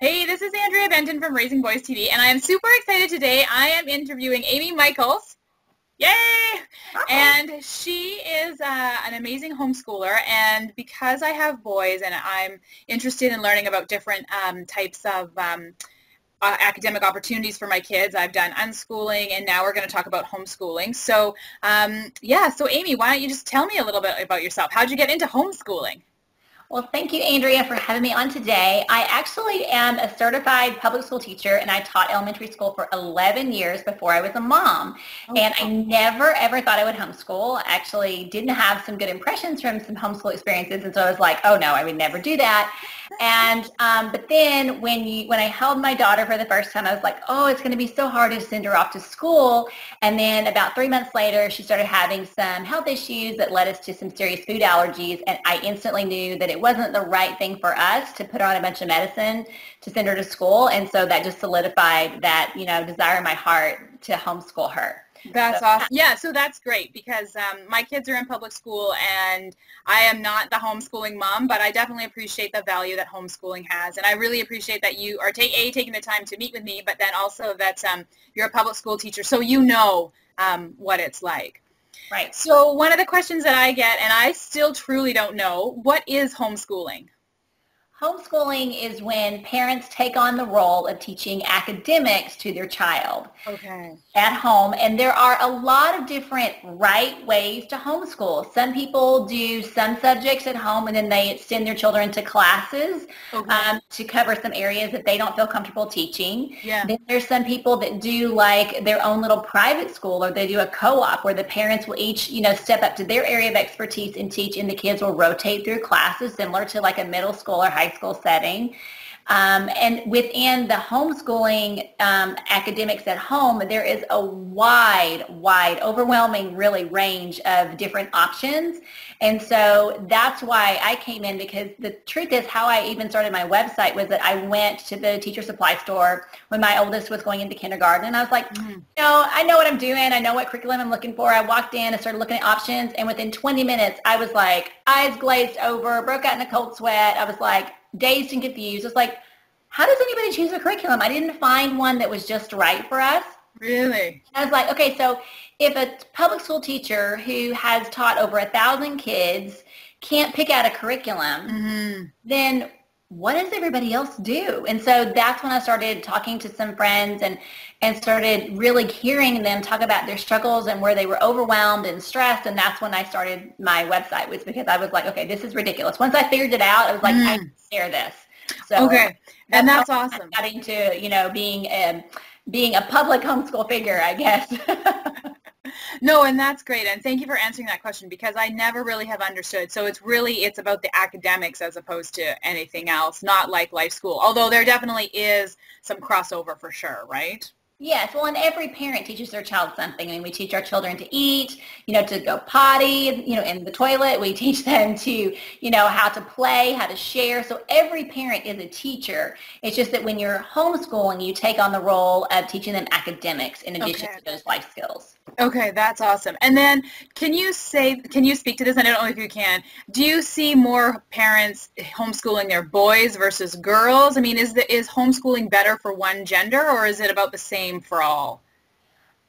Hey, this is Andrea Benton from Raisingboys.tv, and I am super excited today. I am interviewing Amy Michaels. Yay! And she is an amazing homeschooler, and because I have boys and I'm interested in learning about different types of academic opportunities for my kids, I've done unschooling, and now we're going to talk about homeschooling. So, so Amy, why don't you just tell me a little bit about yourself? How'd you get into homeschooling? Well, thank you, Andrea, for having me on today. I actually am a certified public school teacher, and I taught elementary school for 11 years before I was a mom. And I never, ever thought I would homeschool. I actually didn't have some good impressions from some homeschool experiences, and so I was like, oh, no, I would never do that. And but then when I held my daughter for the first time, I was like, oh, it's going to be so hard to send her off to school. And then about 3 months later, she started having some health issues that led us to some serious food allergies, and I instantly knew that it wasn't the right thing for us to put her on a bunch of medicine to send her to school. And so that just solidified that, desire in my heart to homeschool her. That's awesome. Yeah, so that's great because my kids are in public school and I am not the homeschooling mom, but I definitely appreciate the value that homeschooling has. And I really appreciate that you are taking the time to meet with me, but then also that you're a public school teacher, so you know what it's like. Right. So one of the questions that I get, and I still truly don't know, what is homeschooling? Homeschooling is when parents take on the role of teaching academics to their child at home. And there are a lot of different right ways to homeschool. Some people do some subjects at home and then they send their children to classes to cover some areas that they don't feel comfortable teaching. Yeah. Then there's some people that do like their own little private school, or they do a co-op where the parents will each, step up to their area of expertise and teach, and the kids will rotate through classes similar to like a middle school or high school setting. And within the homeschooling academics at home, there is a wide, overwhelming really range of different options. And so that's why I came in, because the truth is how I even started my website was that I went to the teacher supply store when my oldest was going into kindergarten. And I was like, I know what I'm doing. I know what curriculum I'm looking for. I walked in and started looking at options. And within 20 minutes, I was like, eyes glazed over, broke out in a cold sweat. I was like, dazed and confused. It's like, how does anybody choose a curriculum? I didn't find one that was just right for us. Really? I was like, okay, so if a public school teacher who has taught over 1,000 kids can't pick out a curriculum, then what does everybody else do? And so that's when I started talking to some friends and started really hearing them talk about their struggles and where they were overwhelmed and stressed. And that's when I started my website, was because I was like, okay, this is ridiculous. Once I figured it out, I was like, I can share this. So and that's awesome. I got into, being a public homeschool figure, I guess. No, and that's great. And thank you for answering that question, because I never really have understood. So it's about the academics as opposed to anything else, not like life school, although there definitely is some crossover for sure, right? Yes, well, and every parent teaches their child something. I mean, we teach our children to eat, to go potty, in the toilet. We teach them to, how to play, how to share. So every parent is a teacher. It's just that when you're homeschooling, you take on the role of teaching them academics in addition to those life skills. Okay, that's awesome. And then can you speak to this? I don't know if you can. Do you see more parents homeschooling their boys versus girls? I mean, is homeschooling better for one gender, or is it about the same for all?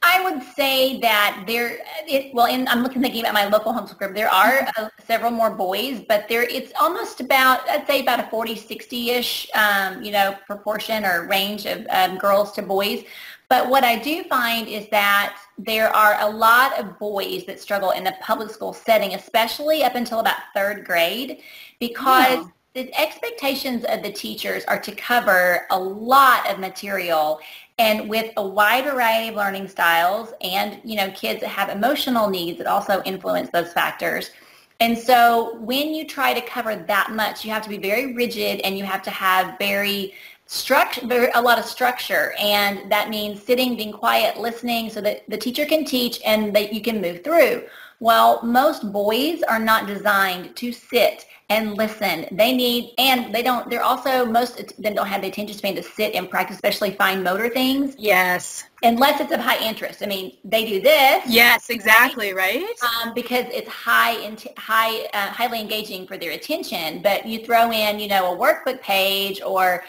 I would say that I'm thinking about my local homeschool group. There are several more boys, but it's almost about, I'd say about a 40-60-ish, proportion or range of girls to boys. But what I do find is that there are a lot of boys that struggle in the public school setting, especially up until about 3rd grade, because the expectations of the teachers are to cover a lot of material, and with a wide variety of learning styles and, kids that have emotional needs that also influence those factors. And so when you try to cover that much, you have to be very rigid, and you have to have a lot of structure, and that means sitting, being quiet, listening so that the teacher can teach and that you can move through. Well, most boys are not designed to sit and listen. They need, and they don't, they're also, most of them don't have the attention span to sit and practice, especially fine motor things. Yes. Unless it's of high interest. I mean, they do this. Yes, exactly, right? Because it's highly engaging for their attention. But you throw in, a workbook page or,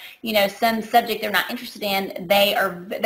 some subject they're not interested in, they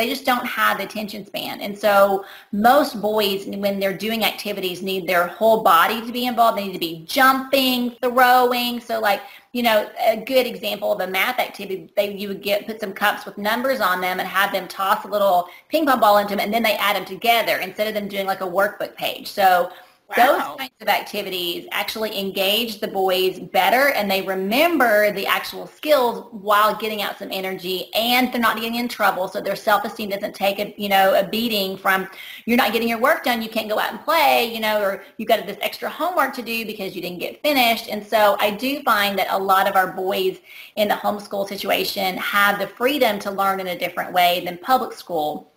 just don't have the attention span. And so most boys, when they're doing activities, need their whole body to be involved. They need to be jumping, throwing. So like, a good example of a math activity, you would put some cups with numbers on them and have them toss a little ping pong ball into them, and then they add them together instead of them doing like a workbook page. So those kinds of activities actually engage the boys better, and they remember the actual skills while getting out some energy, and they're not getting in trouble. So their self-esteem doesn't take a beating from you're not getting your work done, you can't go out and play, or you've got this extra homework to do because you didn't get finished. And so I do find that a lot of our boys in the homeschool situation have the freedom to learn in a different way than public school.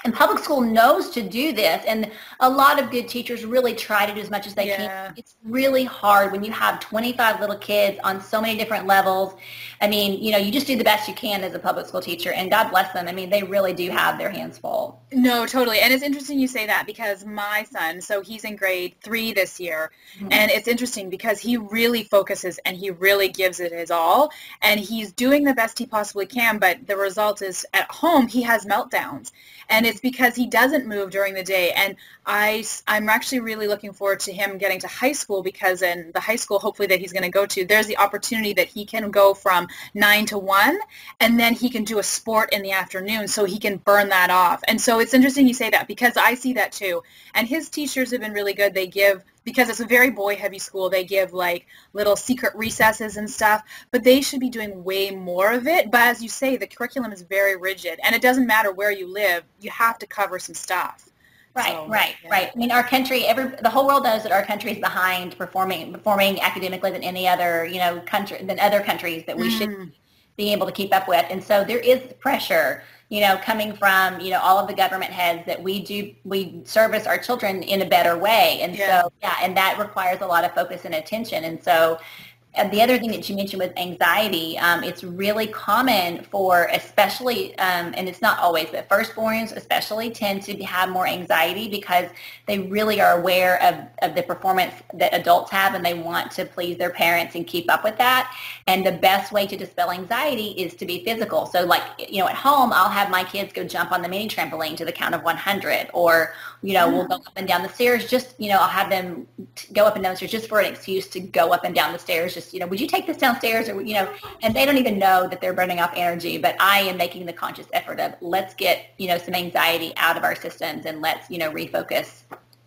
And public school knows to do this, and a lot of good teachers really try to do as much as they can. It's really hard when you have 25 little kids on so many different levels. I mean, you just do the best you can as a public school teacher, and God bless them. I mean, they really do have their hands full. No, totally. And it's interesting you say that, because my son, so he's in grade 3 this year, and it's interesting because he really focuses and he really gives it his all, and he's doing the best he possibly can, but the result is at home he has meltdowns. And it's because he doesn't move during the day. And I'm actually really looking forward to him getting to high school, because in the high school, hopefully, that he's going to go to, there's the opportunity that he can go from 9 to 1, and then he can do a sport in the afternoon, so he can burn that off. And so it's interesting you say that, because I see that too. And his teachers have been really good. They give, because it's a very boy-heavy school, they give like little secret recesses and stuff, but they should be doing way more of it. But as you say, the curriculum is very rigid, and it doesn't matter where you live, you have to cover some stuff. Right. I mean, our country, the whole world knows that our country is behind performing academically than any other, than other countries that we should be able to keep up with. And so there is pressure, coming from, all of the government heads that we service our children in a better way. And so, and that requires a lot of focus and attention. And so the other thing that you mentioned was anxiety. It's really common for, especially, and it's not always, but firstborns especially tend to have more anxiety because they really are aware of the performance that adults have, and they want to please their parents and keep up with that. And the best way to dispel anxiety is to be physical. So like, at home, I'll have my kids go jump on the mini trampoline to the count of 100, or, we'll go up and down the stairs. Just, I'll have them go up and down the stairs just for an excuse to go up and down the stairs. Just, would you take this downstairs, or, and they don't even know that they're burning off energy, but I am making the conscious effort of let's get, some anxiety out of our systems, and let's, refocus.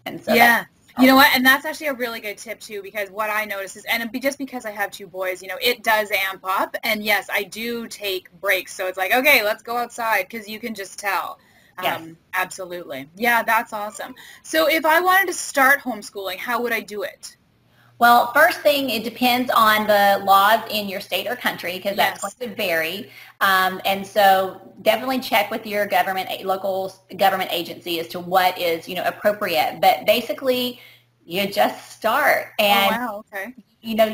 And so you know what? And that's actually a really good tip too, because what I notice is, and just because I have 2 boys, it does amp up. And yes, I do take breaks. So it's like, okay, let's go outside, because you can just tell. Yes. Absolutely. Yeah, that's awesome. So if I wanted to start homeschooling, how would I do it? Well, first thing, it depends on the laws in your state or country, because that's going to vary. And so definitely check with your local government agency as to what is, appropriate. But basically, you just start. And,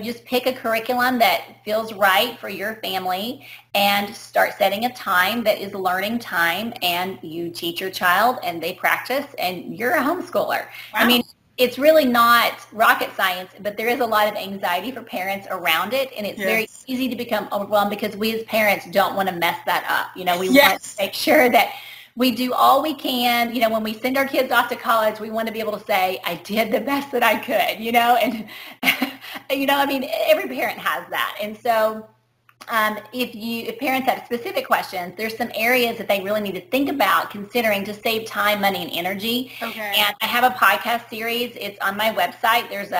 just pick a curriculum that feels right for your family, and start setting a time that is learning time, and you teach your child and they practice, and you're a homeschooler. Wow. I mean, it's really not rocket science, but there is a lot of anxiety for parents around it, and it's very easy to become overwhelmed because we as parents don't want to mess that up. We want to make sure that we do all we can. When we send our kids off to college, we want to be able to say, I did the best that I could, and, I mean, every parent has that. And so if parents have specific questions, there's some areas that they really need to think about considering to save time, money, and energy. Okay. And I have a podcast series. It's on my website. There's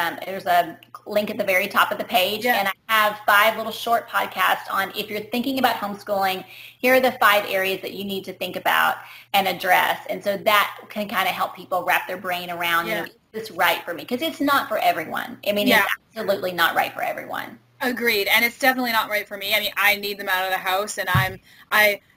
a link at the very top of the page, and I have 5 little short podcasts on, if you're thinking about homeschooling, here are the 5 areas that you need to think about and address. And so that can kind of help people wrap their brain around, is this right for me? Because it's not for everyone. I mean, it's absolutely not right for everyone. Agreed, and it's definitely not right for me. I mean, I need them out of the house, and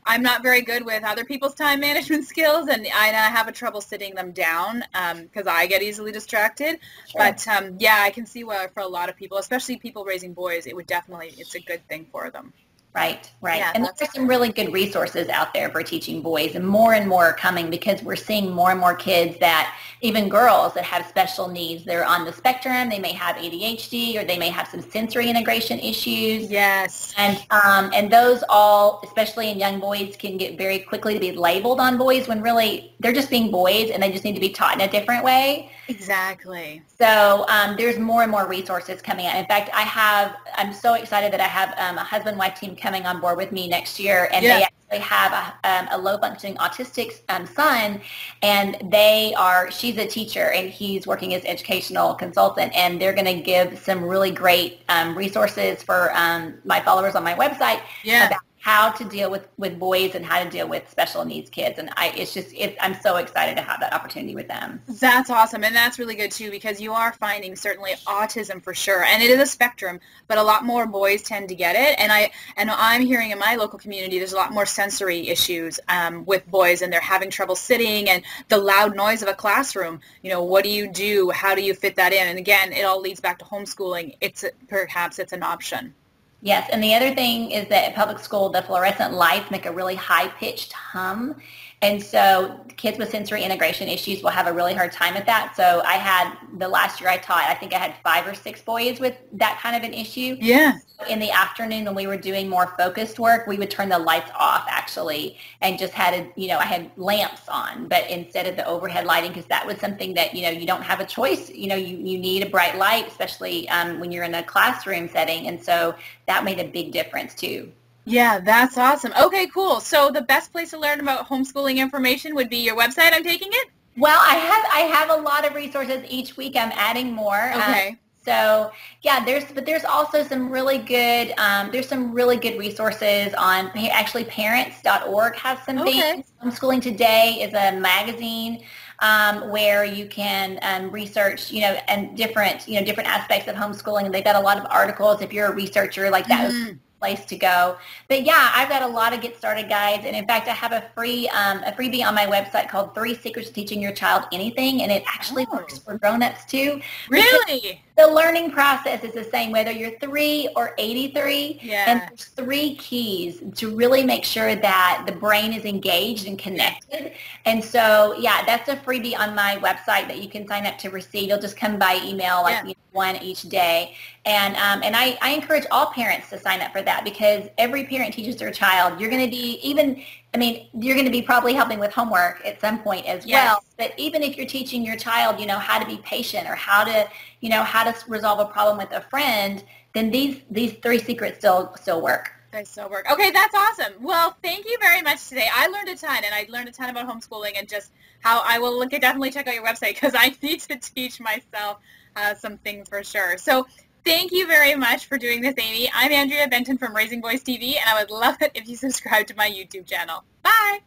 I'm not very good with other people's time management skills, and I have a trouble sitting them down because I get easily distracted. Sure. But yeah, I can see where for a lot of people, especially people raising boys, it's a good thing for them. Right, right. Yeah, And there's some really good resources out there for teaching boys, and more are coming because we're seeing more and more kids that, even girls that have special needs, they're on the spectrum, they may have ADHD or they may have some sensory integration issues. Yes. And those all, especially in young boys, can get very quickly to be labeled on boys when really they're just being boys and they just need to be taught in a different way. Exactly. So there's more and more resources coming out. In fact, I'm so excited that I have a husband-wife team coming on board with me next year, and they actually have a low-functioning autistic son, and she's a teacher, and he's working as educational consultant, and they're going to give some really great resources for my followers on my website about how to deal with boys and how to deal with special needs kids. And I'm so excited to have that opportunity with them. That's awesome. And that's really good too, because you are finding certainly autism for sure. And it is a spectrum, but a lot more boys tend to get it. And I'm hearing in my local community, there's a lot more sensory issues with boys, and they're having trouble sitting, and the loud noise of a classroom. What do you do? How do you fit that in? And again, it all leads back to homeschooling. Perhaps it's an option. Yes, and the other thing is that at public school, the fluorescent lights make a really high-pitched hum, and so kids with sensory integration issues will have a really hard time at that. So the last year I taught, I think I had 5 or 6 boys with that kind of an issue. Yeah. In the afternoon when we were doing more focused work, we would turn the lights off actually, and just I had lamps on, but instead of the overhead lighting, because that was something that, you don't have a choice. You need a bright light, especially when you're in a classroom setting. And so that made a big difference too. Yeah, that's awesome. Okay, cool. So the best place to learn about homeschooling information would be your website, I'm taking it? Well, I have a lot of resources each week. I'm adding more. Okay. So yeah, there's also some really good resources on, actually parents.org has some things. Homeschooling Today is a magazine where you can research, and different aspects of homeschooling. And they've got a lot of articles. If you're a researcher, like that was place to go. But yeah, I've got a lot of get started guides, and in fact I have a freebie on my website called 3 Secrets to Teaching Your Child Anything, and it actually works for grown-ups too. Really? The learning process is the same whether you're 3 or 83. Yeah. And there's 3 keys to really make sure that the brain is engaged and connected. And so yeah, that's a freebie on my website that you can sign up to receive. It'll just come by email, one each day. And I encourage all parents to sign up for that, because every parent teaches their child. You're going to be probably helping with homework at some point as well. But even if you're teaching your child, how to be patient, or how to resolve a problem with a friend, then these 3 secrets still work. They still work. Okay, that's awesome. Well, thank you very much today. I learned a ton, and I learned a ton about homeschooling, and just how I will definitely check out your website, because I need to teach myself some things for sure. So thank you very much for doing this, Amy. I'm Andrea Benton from Raisingboys.tv, and I would love it if you subscribe to my YouTube channel. Bye!